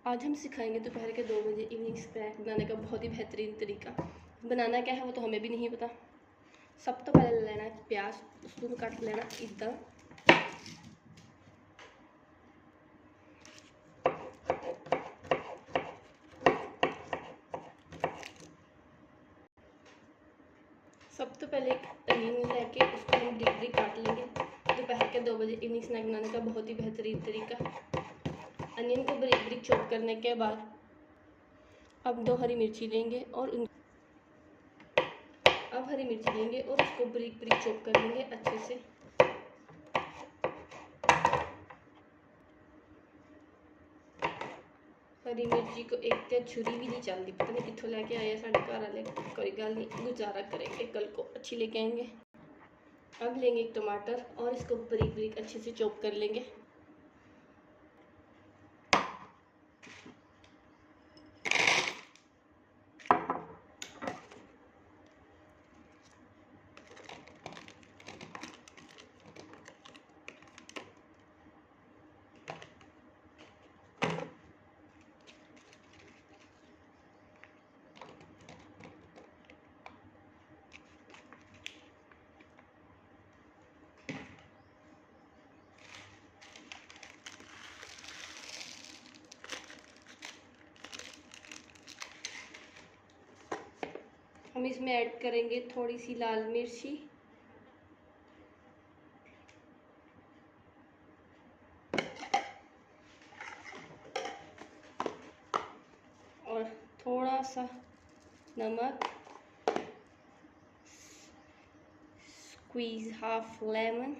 आज हम सिखाएंगे दोपहर के 2 बजे इवनिंग स्नैक बनाने का बहुत ही बेहतरीन तरीका। बनाना क्या है वो तो हमें भी नहीं पता। सब तो पहले लेना है प्याज, उसको काट लेना इतना। सब तो पहले एक अनियन लेके उसको हम ब्रिक ब्रिक काट लेंगे। दोपहर के 2 बजे इवनिंग स्नैक बनाने का बहुत ही बेहतरीन तरीका। अनियन को ब्रिक ब्रिक चॉप करने के बाद अब 2 हरी मिर्ची लेंगे और हरी मिर्ची लेंगे और उसको ब्रिक ब्रिक चॉप कर लेंगे अच्छे से। हरी मिर्ची को एक ते छुरी भी नहीं चलती, पता नहीं कितों लेके आया साढ़े घर वाले। कोई गल नहीं, गुजारा करेंगे, कल को अच्छी लेके आएंगे। अब लेंगे एक टमाटर और इसको ब्रिक ब्रिक अच्छे से चॉप कर लेंगे। हम इसमें ऐड करेंगे थोड़ी सी लाल मिर्ची और थोड़ा सा नमक, स्क्वीज हाफ लेमन,